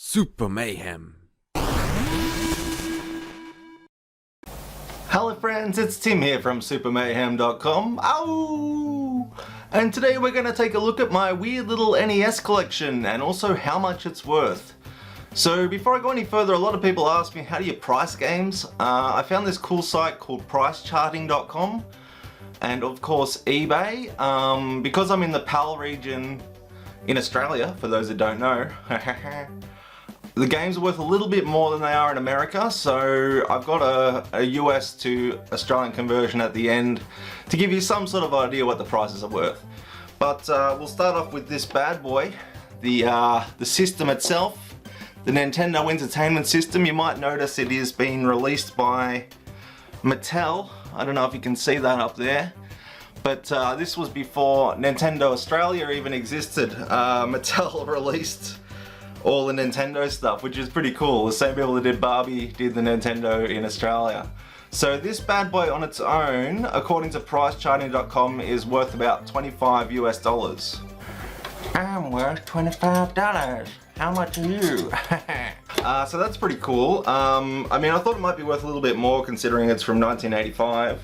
Super Mayhem. Hello friends, it's Tim here from supermayhem.com. Ow! And today we're going to take a look at my weird little NES collection and also how much it's worth. So before I go any further, a lot of people ask me, how do you price games? I found this cool site called pricecharting.com and of course eBay. Because I'm in the PAL region in Australia, for those that don't know, the games are worth a little bit more than they are in America, so I've got a US to Australian conversion at the end to give you some sort of idea what the prices are worth. But we'll start off with this bad boy, the system itself, the Nintendo Entertainment System. You might notice it is being released by Mattel. I don't know if you can see that up there. But this was before Nintendo Australia even existed. Mattel released all the Nintendo stuff, which is pretty cool. The same people that did Barbie did the Nintendo in Australia. So this bad boy on its own, according to pricecharting.com, is worth about $25 US. I'm worth $25. How much are you? So that's pretty cool. I mean, I thought it might be worth a little bit more considering it's from 1985.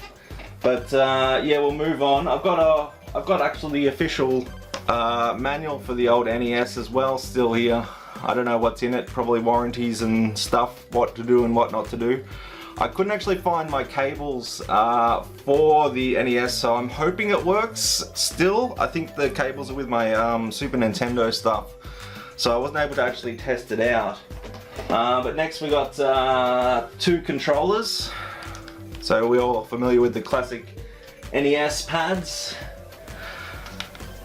But yeah, we'll move on. I've got actually the official manual for the old NES as well, still here. I don't know what's in it, probably warranties and stuff, what to do and what not to do. I couldn't actually find my cables for the NES, so I'm hoping it works still. I think the cables are with my Super Nintendo stuff, so I wasn't able to actually test it out. But next we got two controllers. So we're all familiar with the classic NES pads.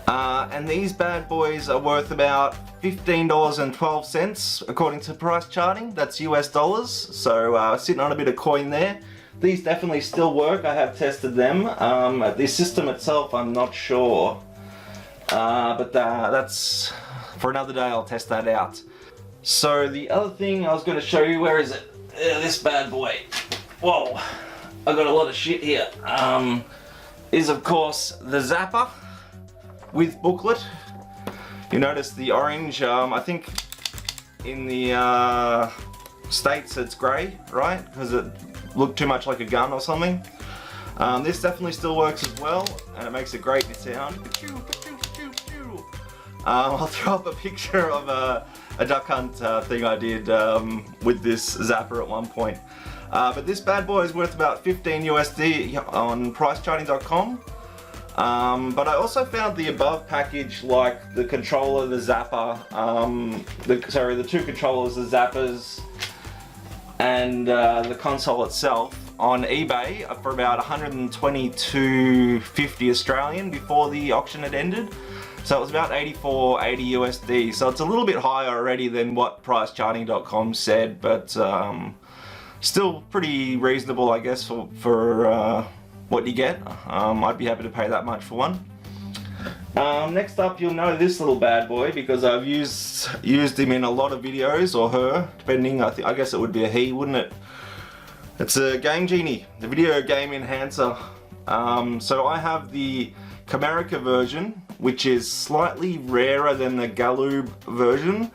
And these bad boys are worth about $15.12 according to price charting. That's US dollars, so sitting on a bit of coin there. These definitely still work. I have tested them. The system itself, I'm not sure, but that's for another day. I'll test that out. So the other thing I was going to show you, where is it? This bad boy. Whoa, I got a lot of shit here. Is of course the Zapper with Booklet. You notice the orange, I think in the States it's grey, right? Because it looked too much like a gun or something. This definitely still works as well, and it makes a great sound. I'll throw up a picture of a duck hunt thing I did with this Zapper at one point. But this bad boy is worth about $15 USD on pricecharting.com. But I also found the above package, like the controller, the Zapper, the two controllers, the Zappers, and the console itself on eBay for about $122.50 Australian before the auction had ended. So it was about $84.80 USD. So it's a little bit higher already than what pricecharting.com said, but still pretty reasonable, I guess, for what you get. I'd be happy to pay that much for one. Next up, you'll know this little bad boy because I've used him in a lot of videos, or her, depending. I guess it would be a he, wouldn't it? It's a Game Genie, the video game enhancer. So I have the Camerica version, which is slightly rarer than the Galoob version.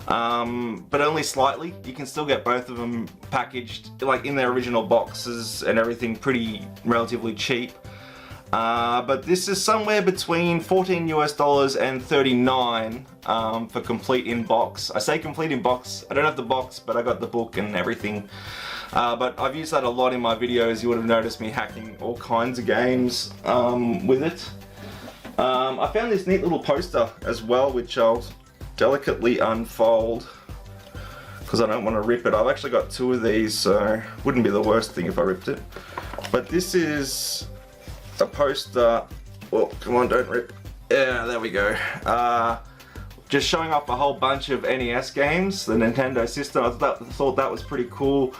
But only slightly. You can still get both of them packaged like in their original boxes and everything, pretty relatively cheap. But this is somewhere between $14 US and $39 for complete in box. I say complete in box. I don't have the box, but I got the book and everything. But I've used that a lot in my videos. You would have noticed me hacking all kinds of games with it. I found this neat little poster as well, which I'll delicately unfold because I don't want to rip it. I've actually got two of these, so wouldn't be the worst thing if I ripped it. But this is a poster. Oh, come on, don't rip. Yeah, there we go. Just showing off a whole bunch of NES games, the Nintendo system. I thought that was pretty cool.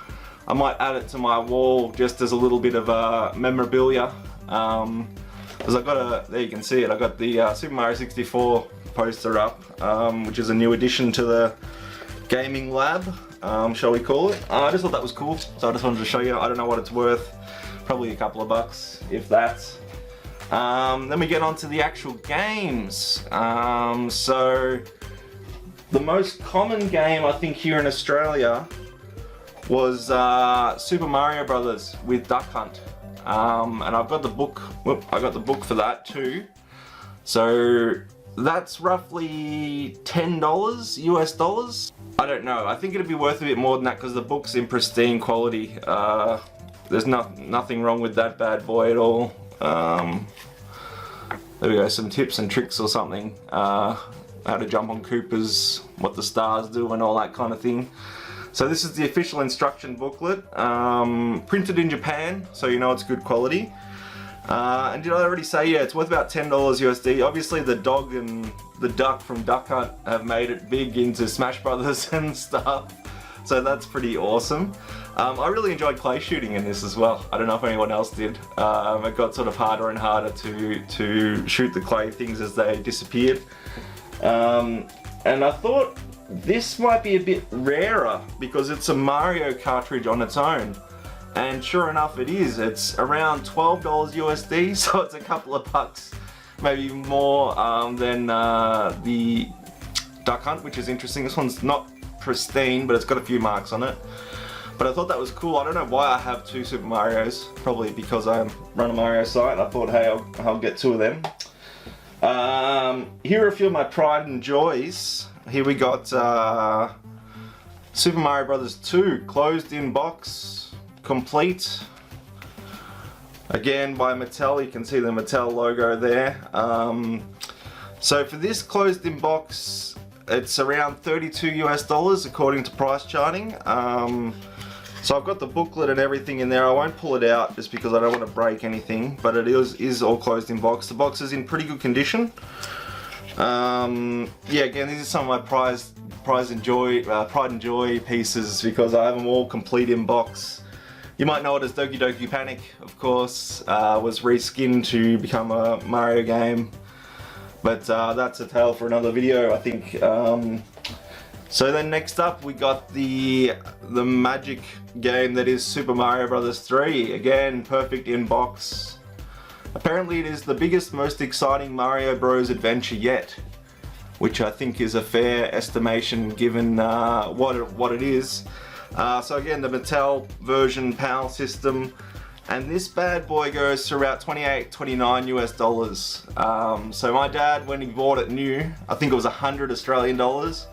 I might add it to my wall just as a little bit of memorabilia. Because I've got there you can see it, I got the Super Mario 64 poster up, which is a new addition to the gaming lab, shall we call it. I just thought that was cool, so I just wanted to show you. I don't know what it's worth, probably a couple of bucks, if that. Then we get on to the actual games. So The most common game I think here in Australia was Super Mario Brothers with Duck Hunt, and I've got the book. I got the book for that too. So that's roughly $10 US dollars. I don't know. I think it'd be worth a bit more than that because the book's in pristine quality. There's nothing wrong with that bad boy at all. There we go. Some tips and tricks or something. How to jump on Koopas, what the stars do, and all that kind of thing. So this is the official instruction booklet, printed in Japan, so you know it's good quality. And did I already say, yeah, it's worth about $10 USD. Obviously the dog and the duck from Duck Hunt have made it big into Smash Brothers and stuff, so that's pretty awesome. I really enjoyed clay shooting in this as well. I don't know if anyone else did. It got sort of harder and harder to shoot the clay things as they disappeared. And I thought this might be a bit rarer because it's a Mario cartridge on its own. And sure enough it is. It's around $12 USD, so it's a couple of bucks, maybe more than the Duck Hunt, which is interesting. This one's not pristine, but it's got a few marks on it. But I thought that was cool. I don't know why I have two Super Marios. Probably because I run a Mario site. I thought, hey, I'll get two of them. Here are a few of my pride and joys. Here we got Super Mario Brothers 2, closed in box, complete. Again by Mattel, you can see the Mattel logo there. So for this closed in box, it's around $32 US dollars according to price charting. So I've got the booklet and everything in there. I won't pull it out just because I don't want to break anything, but it is all closed in box. The box is in pretty good condition. Yeah, again, these are some of my pride and joy pieces because I have them all complete in box. You might know it as Doki Doki Panic, of course. Was reskinned to become a Mario game, but that's a tale for another video, I think. So then next up we got the magic game that is Super Mario Bros. 3. Again, perfect in box. Apparently it is the biggest, most exciting Mario Bros. Adventure yet, which I think is a fair estimation given what it is. So again, the Mattel version PAL system, and this bad boy goes for about $28-29 US dollars. So my dad, when he bought it new, I think it was 100 Australian dollars,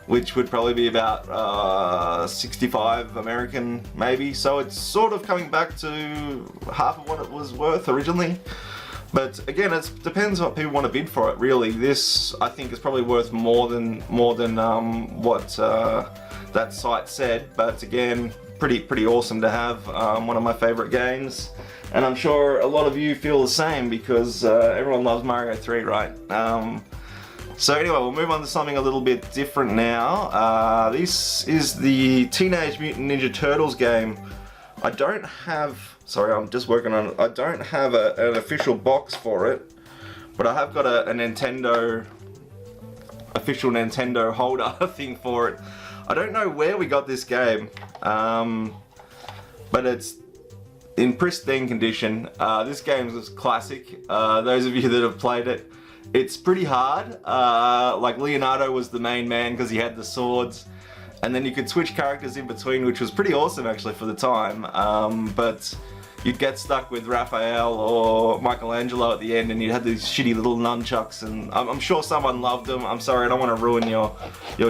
which would probably be about 65 American maybe. So it's sort of coming back to half of what it was worth originally. But again, it depends what people want to bid for it really. This I think is probably worth more than what that site said. But again, pretty awesome to have. One of my favorite games, and I'm sure a lot of you feel the same because everyone loves Mario 3, right? So anyway, we'll move on to something a little bit different now. This is the Teenage Mutant Ninja Turtles game. I don't have, sorry, I'm just working on it. I don't have an official box for it, but I have got a Nintendo, official Nintendo holder thing for it. I don't know where we got this game, but it's in pristine condition. This game is a classic. Those of you that have played it, it's pretty hard. Like Leonardo was the main man because he had the swords, and then you could switch characters in between, which was pretty awesome actually for the time. But you'd get stuck with Raphael or Michelangelo at the end, and you'd have these shitty little nunchucks, and I'm sure someone loved them. I'm sorry, I don't want to ruin your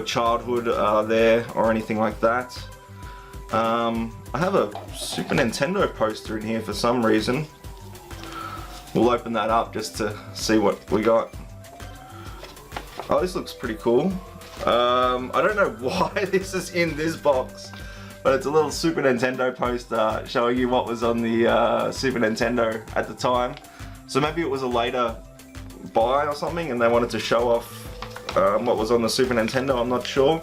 childhood there or anything like that. I have a Super Nintendo poster in here for some reason. We'll open that up just to see what we got. Oh, this looks pretty cool. I don't know why this is in this box, but it's a little Super Nintendo poster showing you what was on the Super Nintendo at the time. So maybe it was a later buy or something and they wanted to show off what was on the Super Nintendo, I'm not sure.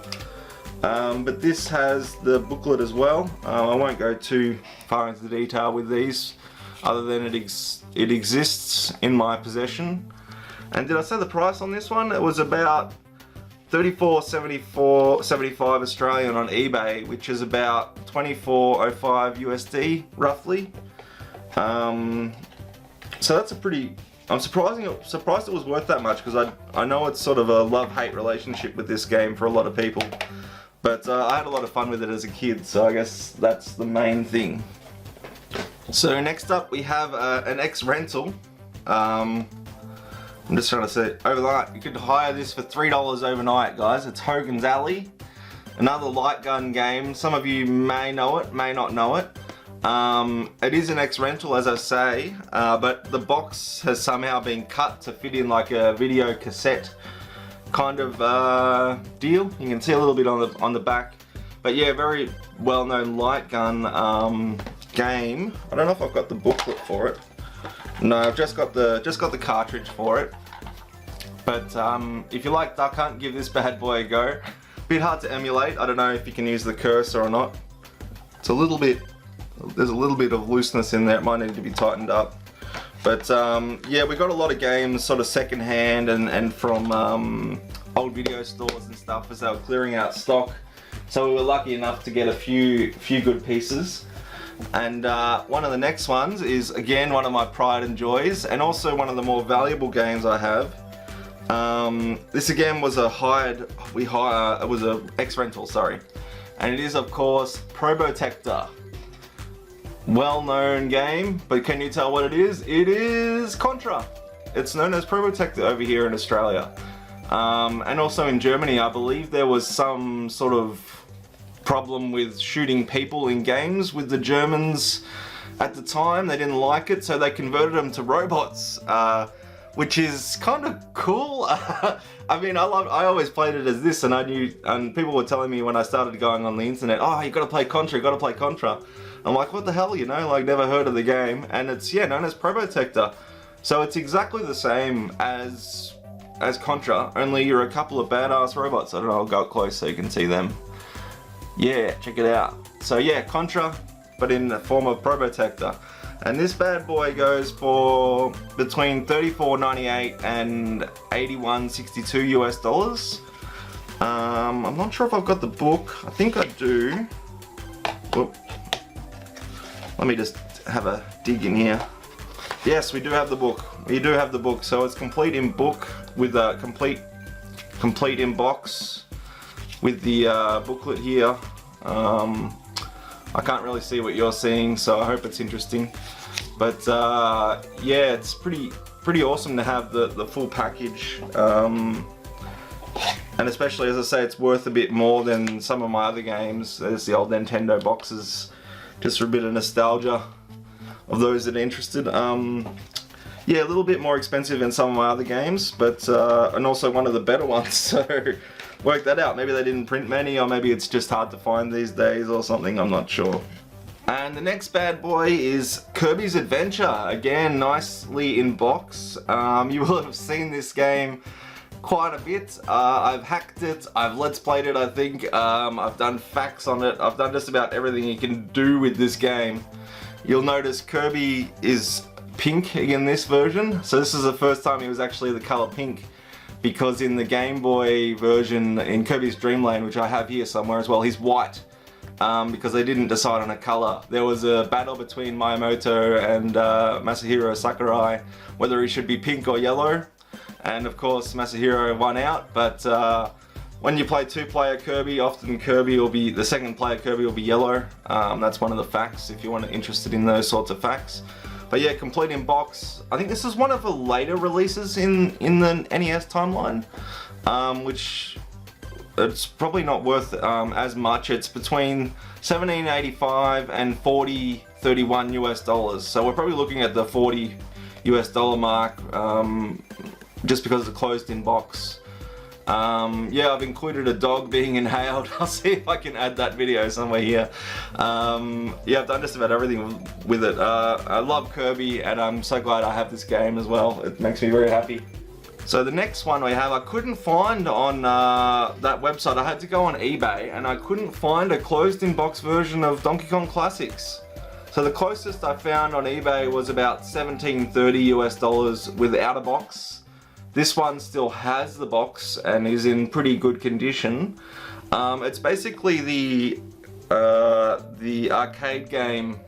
But this has the booklet as well. I won't go too far into the detail with these, other than it exists in my possession. And did I say the price on this one? It was about $34.75 Australian on eBay, which is about $24.05 USD roughly. So that's a pretty I'm surprised it was worth that much, because I know it's sort of a love-hate relationship with this game for a lot of people. But I had a lot of fun with it as a kid, so I guess that's the main thing. So next up we have an X-Rental. I'm just trying to say, overnight, you could hire this for $3 overnight, guys. It's Hogans Alley, another light gun game. Some of you may know it, may not know it. It is an X-Rental, as I say, but the box has somehow been cut to fit in like a video cassette kind of deal. You can see a little bit on the back, but yeah, very well-known light gun game. I don't know if I've got the booklet for it. No, I've just got the cartridge for it. But if you like Duck Hunt, give this bad boy a go. Bit hard to emulate. I don't know if you can use the cursor or not. It's a little bit. There's a little bit of looseness in there. It might need to be tightened up. But yeah, we got a lot of games sort of second hand and from old video stores and stuff as they were clearing out stock. So we were lucky enough to get a few good pieces. And one of the next ones is again one of my pride and joys, and also one of the more valuable games I have. This again was it was a X-Rental, sorry. And it is of course Probotector. Well-known game, but can you tell what it is? It is Contra. It's known as Probotector over here in Australia. And also in Germany, I believe there was some sort of problem with shooting people in games with the Germans at the time. They didn't like it, so they converted them to robots, which is kind of cool. I mean, I always played it as this, and and people were telling me when I started going on the internet, oh, you gotta play Contra, you gotta play Contra. I'm like, what the hell, you know, like never heard of the game, and it's, yeah, known as Probotector. So it's exactly the same as Contra, only you're a couple of badass robots. I don't know, I'll go up close so you can see them. Yeah, check it out. So yeah, Contra, but in the form of Probotector. And this bad boy goes for between $34.98 and $81.62 US. I'm not sure if I've got the book. I think I do. Whoop. Let me just have a dig in here. Yes, we do have the book. We do have the book. So it's complete in book with a complete in box with the booklet here. I can't really see what you're seeing, so I hope it's interesting. But yeah, it's pretty awesome to have the full package. And especially, as I say, it's worth a bit more than some of my other games. There's the old Nintendo boxes, just for a bit of nostalgia of those that are interested. Yeah, a little bit more expensive than some of my other games, but and also one of the better ones, so work that out. Maybe they didn't print many, or maybe it's just hard to find these days or something, I'm not sure. And the next bad boy is Kirbys Adventure. Again, nicely in box. You will have seen this game quite a bit. I've hacked it, I've let's played it, I think. I've done facts on it, I've done just about everything you can do with this game. You'll notice Kirby is pink in this version, so this is the first time he was actually the color pink, because in the Game Boy version in Kirby's Dream Land, which I have here somewhere as well, he's white, because they didn't decide on a color. There was a battle between Miyamoto and Masahiro Sakurai whether he should be pink or yellow. And of course Masahiro won out, but when you play two-player Kirby, often the second player Kirby will be yellow. That's one of the facts if you're interested in those sorts of facts. But yeah, complete in box. I think this is one of the later releases in the NES timeline, which it's probably not worth as much. It's between $17.85 and $40.31 US. So we're probably looking at the $40 US mark, just because it's a closed-in box. Yeah, I've included a dog being inhaled. I'll see if I can add that video somewhere here. Yeah, I've done just about everything with it. I love Kirby, and I'm so glad I have this game as well. It makes me very happy. So the next one we have, I couldn't find on that website. I had to go on eBay, and I couldn't find a closed-in box version of Donkey Kong Classics. So the closest I found on eBay was about $17.30 US without a box. This one still has the box and is in pretty good condition. It's basically the arcade game,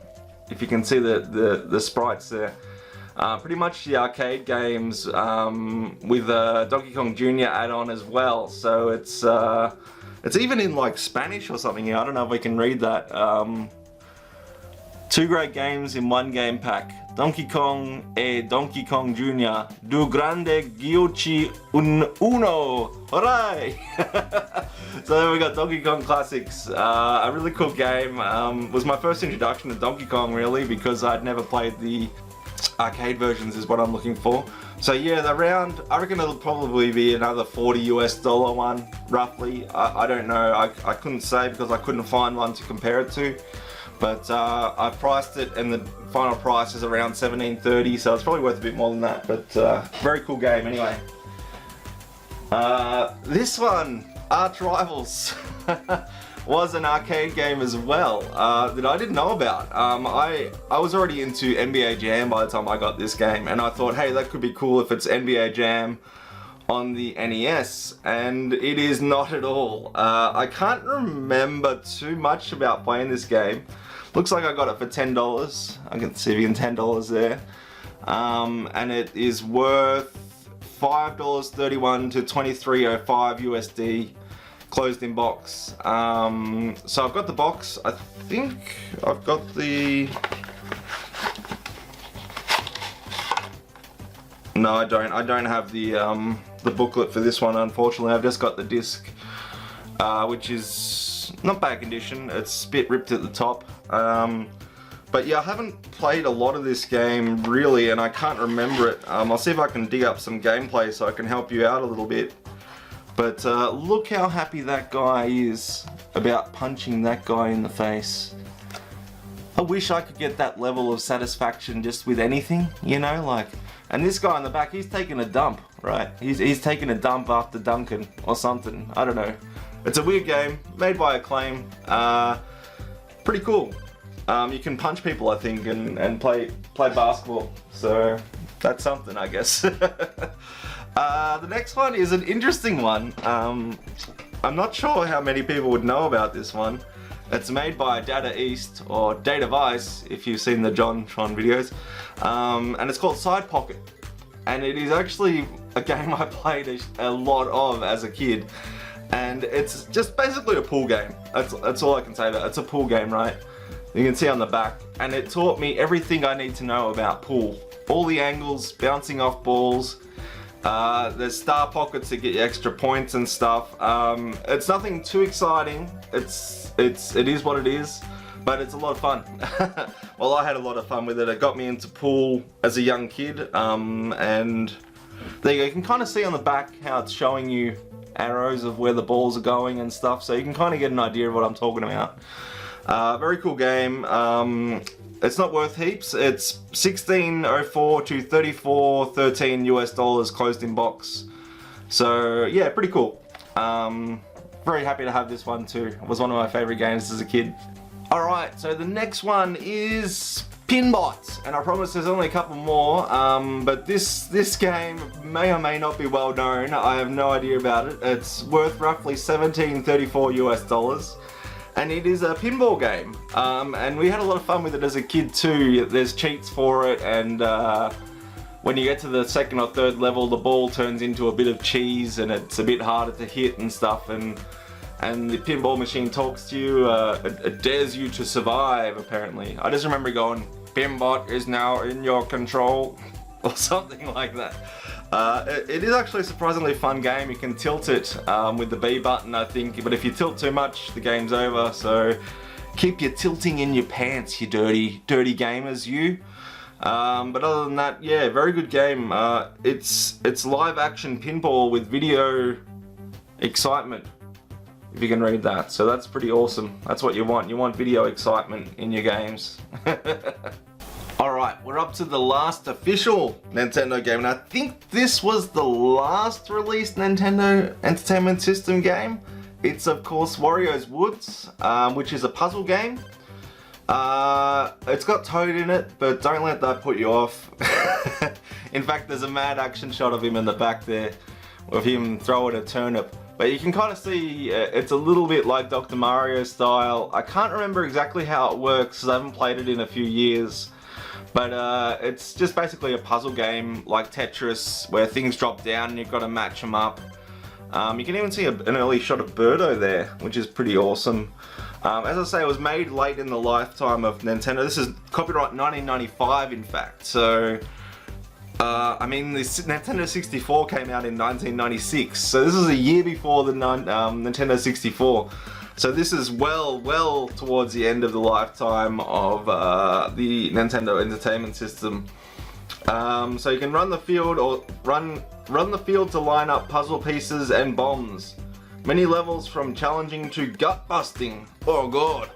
if you can see the sprites there. Pretty much the arcade games with Donkey Kong Jr. add-on as well. So it's even in like Spanish or something here. I don't know if I can read that. 2 great games in 1 game pack. Donkey Kong e Donkey Kong Jr. Du grande giochi uno. Hooray! So then we got Donkey Kong Classics. A really cool game. Was my first introduction to Donkey Kong really, because I'd never played the arcade versions is what I'm looking for. So yeah, the round, I reckon it'll probably be another $40 US one, roughly. I don't know, I couldn't say because I couldn't find one to compare it to. But I priced it and the final price is around $17.30, so it's probably worth a bit more than that. But very cool game anyway. This one, Arch Rivals, was an arcade game as well that I didn't know about. I was already into NBA Jam by the time I got this game, and I thought, hey, that could be cool if it's NBA Jam on the NES, and it is not at all. I can't remember too much about playing this game. Looks like I got it for $10. I can see if you can $10 there. And it is worth $5.31 to $23.05 USD, closed in box. So I've got the box. I think I've got the... No, I don't. I don't have the booklet for this one, unfortunately. I've just got the disc, which is not bad condition. It's a bit ripped at the top. But yeah, I haven't played a lot of this game really, and I can't remember it. I'll see if I can dig up some gameplay so I can help you out a little bit. But look how happy that guy is about punching that guy in the face. I wish I could get that level of satisfaction just with anything, you know, like... And this guy in the back, he's taking a dump, right? He's taking a dump after dunking or something. I don't know. It's a weird game, made by Acclaim. Pretty cool. You can punch people, I think, and play basketball. So that's something, I guess. The next one is an interesting one. I'm not sure how many people would know about this one. It's made by Data East, or Data Vice, if you've seen the John Tron videos. And it's called Side Pocket. And it is actually a game I played a lot of as a kid. And it's just basically a pool game. That's all I can say about it. It's a pool game, right? You can see on the back. And it taught me everything I need to know about pool. All the angles, bouncing off balls. There's star pockets to get you extra points and stuff. It's nothing too exciting. It is what it is, but it's a lot of fun. Well, I had a lot of fun with it. It got me into pool as a young kid, and there you go. You can kind of see on the back how it's showing you arrows of where the balls are going and stuff, so you can kind of get an idea of what I'm talking about. Very cool game. It's not worth heaps. It's $16.04 to $34.13 US, closed in box. So yeah, pretty cool. Very happy to have this one too. It was one of my favorite games as a kid. Alright, so the next one is Pinbot, and I promise there's only a couple more, but this game may or may not be well known. I have no idea about it. It's worth roughly $17.34 US, and it is a pinball game, and we had a lot of fun with it as a kid too. There's cheats for it, and when you get to the second or third level, the ball turns into a bit of cheese and it's a bit harder to hit and stuff, and the pinball machine talks to you. It dares you to survive, apparently. I just remember going, "Pinbot is now in your control," or something like that. It is actually a surprisingly fun game. You can tilt it with the B button, I think, but if you tilt too much, the game's over, so keep your tilting in your pants, you dirty gamers, you. But other than that, yeah, very good game. It's live action pinball with video excitement, if you can read that. So that's pretty awesome. That's what you want. You want video excitement in your games. Alright, we're up to the last official Nintendo game, and I think this was the last released Nintendo Entertainment System game. It's of course Wario Woods, which is a puzzle game. It's got Toad in it, but don't let that put you off. In fact, there's a mad action shot of him in the back there, of him throwing a turnip. But you can kind of see it's a little bit like Dr. Mario style. I can't remember exactly how it works because I haven't played it in a few years. But it's just basically a puzzle game like Tetris where things drop down and you've got to match them up. You can even see an early shot of Birdo there, which is pretty awesome. As I say, it was made late in the lifetime of Nintendo. This is copyright 1995, in fact. So, I mean, the Nintendo 64 came out in 1996. So this is a year before the Nintendo 64. So this is well towards the end of the lifetime of the Nintendo Entertainment System. So you can run the field or run the field to line up puzzle pieces and bombs. Many levels from challenging to gut busting. Oh god.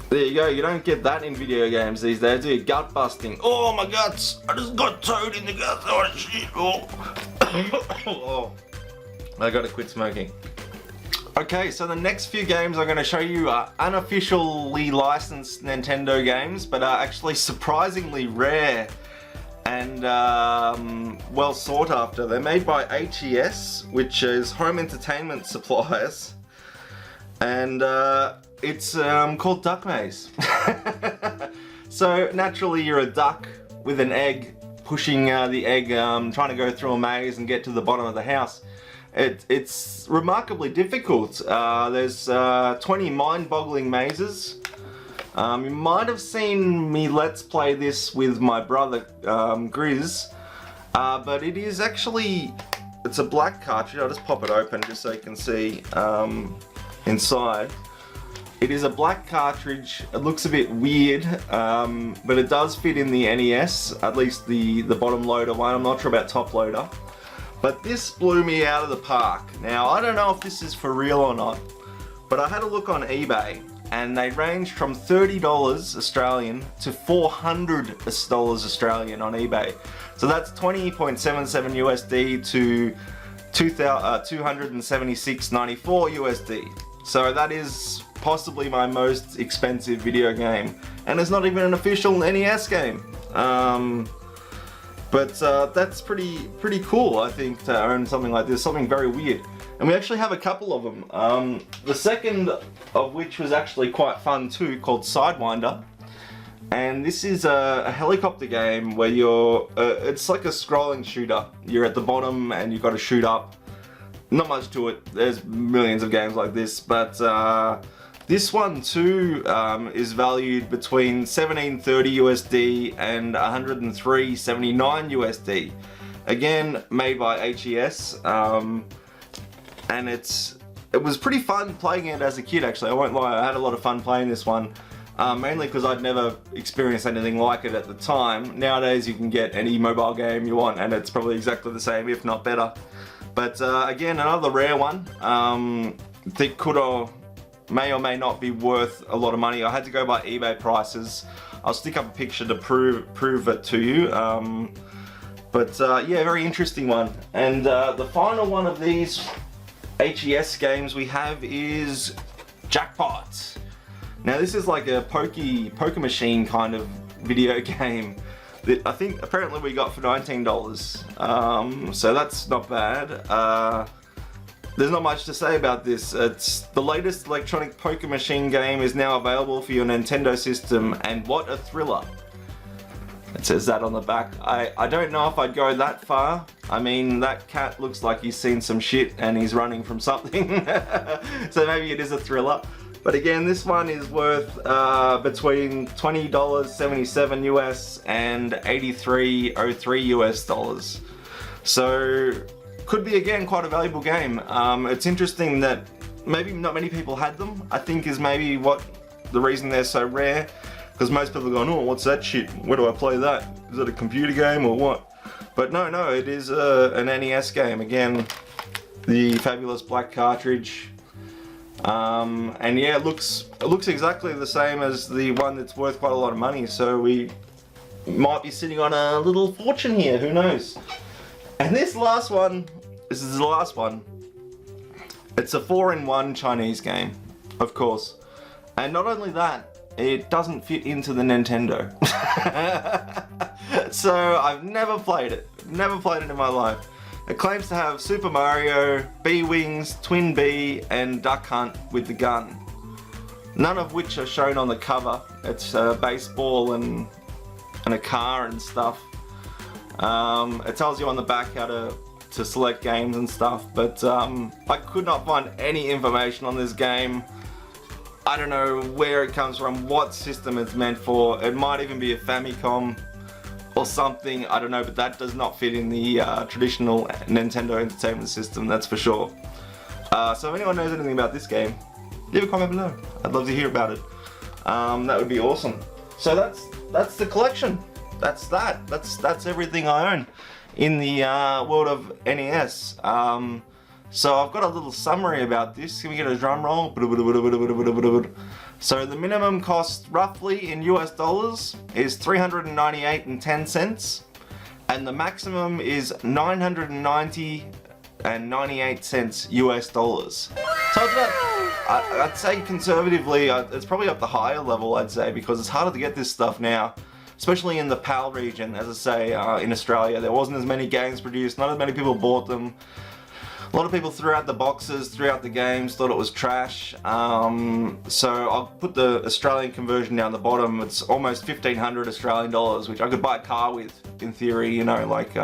There you go, you don't get that in video games these days, do you? Gut busting. Oh my guts! I just got toad in the guts. Oh shit. Oh. Oh. I gotta quit smoking. Okay, so the next few games I'm going to show you are unofficially licensed Nintendo games, but are actually surprisingly rare and well sought after. They're made by HES, which is Home Entertainment Suppliers, and it's called Duck Maze. So naturally you're a duck with an egg, pushing the egg, trying to go through a maze and get to the bottom of the house. It's remarkably difficult. There's 20 mind-boggling mazes. You might have seen me let's play this with my brother Grizz, but it is actually, it's a black cartridge. I'll just pop it open just so you can see inside. It is a black cartridge. It looks a bit weird, but it does fit in the NES, at least the bottom loader one. I'm not sure about top loader. But this blew me out of the park. Now, I don't know if this is for real or not, but I had a look on eBay and they range from $30 Australian to $400 Australian on eBay. So that's 20.77 USD to 276.94 USD. So that is possibly my most expensive video game. And it's not even an official NES game. But that's pretty cool, I think, to own something like this, something very weird. And we actually have a couple of them. The second of which was actually quite fun too, called Sidewinder. And this is a helicopter game where you're, it's like a scrolling shooter. You're at the bottom and you've got to shoot up. Not much to it, there's millions of games like this, but this one too is valued between $17.30 USD and $103.79 USD. Again, made by HES, and it was pretty fun playing it as a kid. Actually, I won't lie, I had a lot of fun playing this one, mainly because I'd never experienced anything like it at the time. Nowadays, you can get any mobile game you want, and it's probably exactly the same, if not better. But again, another rare one that could or may or may not be worth a lot of money. I had to go by eBay prices. I'll stick up a picture to prove it to you. Yeah, very interesting one. And the final one of these HES games we have is Jackpots. Now this is like a poker machine kind of video game that I think apparently we got for $19. So that's not bad. There's not much to say about this. It's the latest electronic poker machine game is now available for your Nintendo system, and what a thriller. It says that on the back. I don't know if I'd go that far. I mean, that cat looks like he's seen some shit and he's running from something. So maybe it is a thriller. But again, this one is worth between $20.77 US and $83.03 US dollars. So could be again quite a valuable game. It's interesting that maybe not many people had them, I think is maybe what the reason they're so rare, because most people are going, oh, what's that shit? Where do I play that? Is it a computer game or what? But no, it is an NES game. Again, the fabulous black cartridge. And yeah, it looks exactly the same as the one that's worth quite a lot of money, so we might be sitting on a little fortune here, who knows? And this is the last one. It's a 4-in-1 Chinese game, of course. And not only that, it doesn't fit into the Nintendo. So I've never played it in my life. It claims to have Super Mario, Bee Wings, Twin Bee, and Duck Hunt with the gun. none of which are shown on the cover. It's a baseball and a car and stuff. It tells you on the back how to select games and stuff, but I could not find any information on this game. I don't know where it comes from, what system it's meant for. It might even be a Famicom or something, I don't know, but that does not fit in the traditional Nintendo Entertainment System, that's for sure. So if anyone knows anything about this game, leave a comment below. I'd love to hear about it. That would be awesome. So that's the collection. That's everything I own in the world of NES. So I've got a little summary about this. Can we get a drum roll? So the minimum cost roughly in US dollars is $398.10, and the maximum is $990.98 US dollars. So I'd say conservatively, it's probably up the higher level, I'd say, because it's harder to get this stuff now, especially in the PAL region. As I say, in Australia, there wasn't as many games produced, not as many people bought them. A lot of people threw out the boxes, threw out the games, thought it was trash. So I'll put the Australian conversion down the bottom. It's almost 1,500 Australian dollars, which I could buy a car with, in theory, you know, like,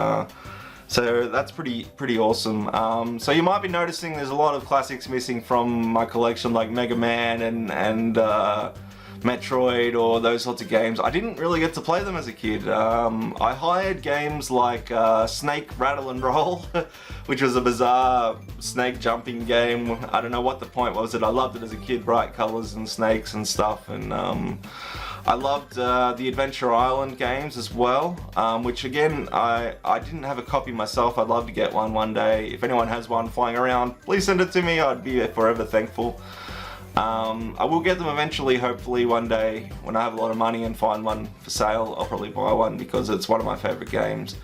so that's pretty awesome. So you might be noticing there's a lot of classics missing from my collection, like Mega Man and Metroid or those sorts of games. I didn't really get to play them as a kid. I hired games like Snake Rattle and Roll, which was a bizarre snake jumping game. I don't know what the point was. I loved it as a kid, bright colors and snakes and stuff, and I loved the Adventure Island games as well, which again, I didn't have a copy myself. I'd love to get one day. If anyone has one flying around, please send it to me. I'd be forever thankful. I will get them eventually, hopefully one day when I have a lot of money and find one for sale. I'll probably buy one because it's one of my favorite games.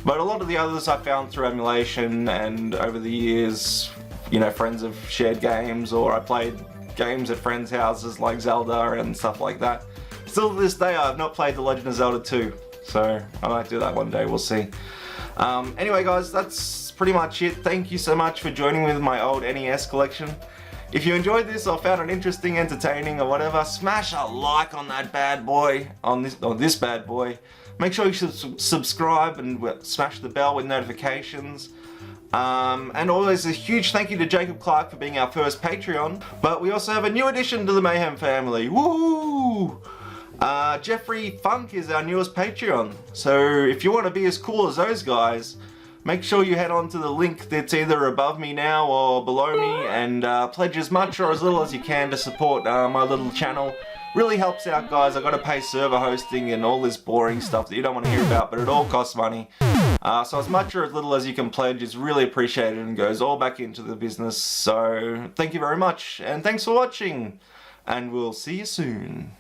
But a lot of the others I found through emulation, and over the years, you know, friends have shared games, or I played games at friends' houses like Zelda and stuff like that. Still to this day, I have not played The Legend of Zelda 2, so I might do that one day, we'll see. Anyway guys, that's pretty much it. Thank you so much for joining me with my old NES collection. If you enjoyed this or found it interesting, entertaining, or whatever, smash a like on that bad boy, on this bad boy. Make sure you subscribe and smash the bell with notifications. And always a huge thank you to Jacob Clark for being our first Patreon. But we also have a new addition to the Mayhem family. Woo! Jeffrey Funk is our newest Patreon. So if you want to be as cool as those guys, make sure you head on to the link that's either above me now or below me, and pledge as much or as little as you can to support my little channel. Really helps out, guys. I gotta pay server hosting and all this boring stuff that you don't want to hear about, but it all costs money. So as much or as little as you can pledge is really appreciated and goes all back into the business. So thank you very much, and thanks for watching, and we'll see you soon.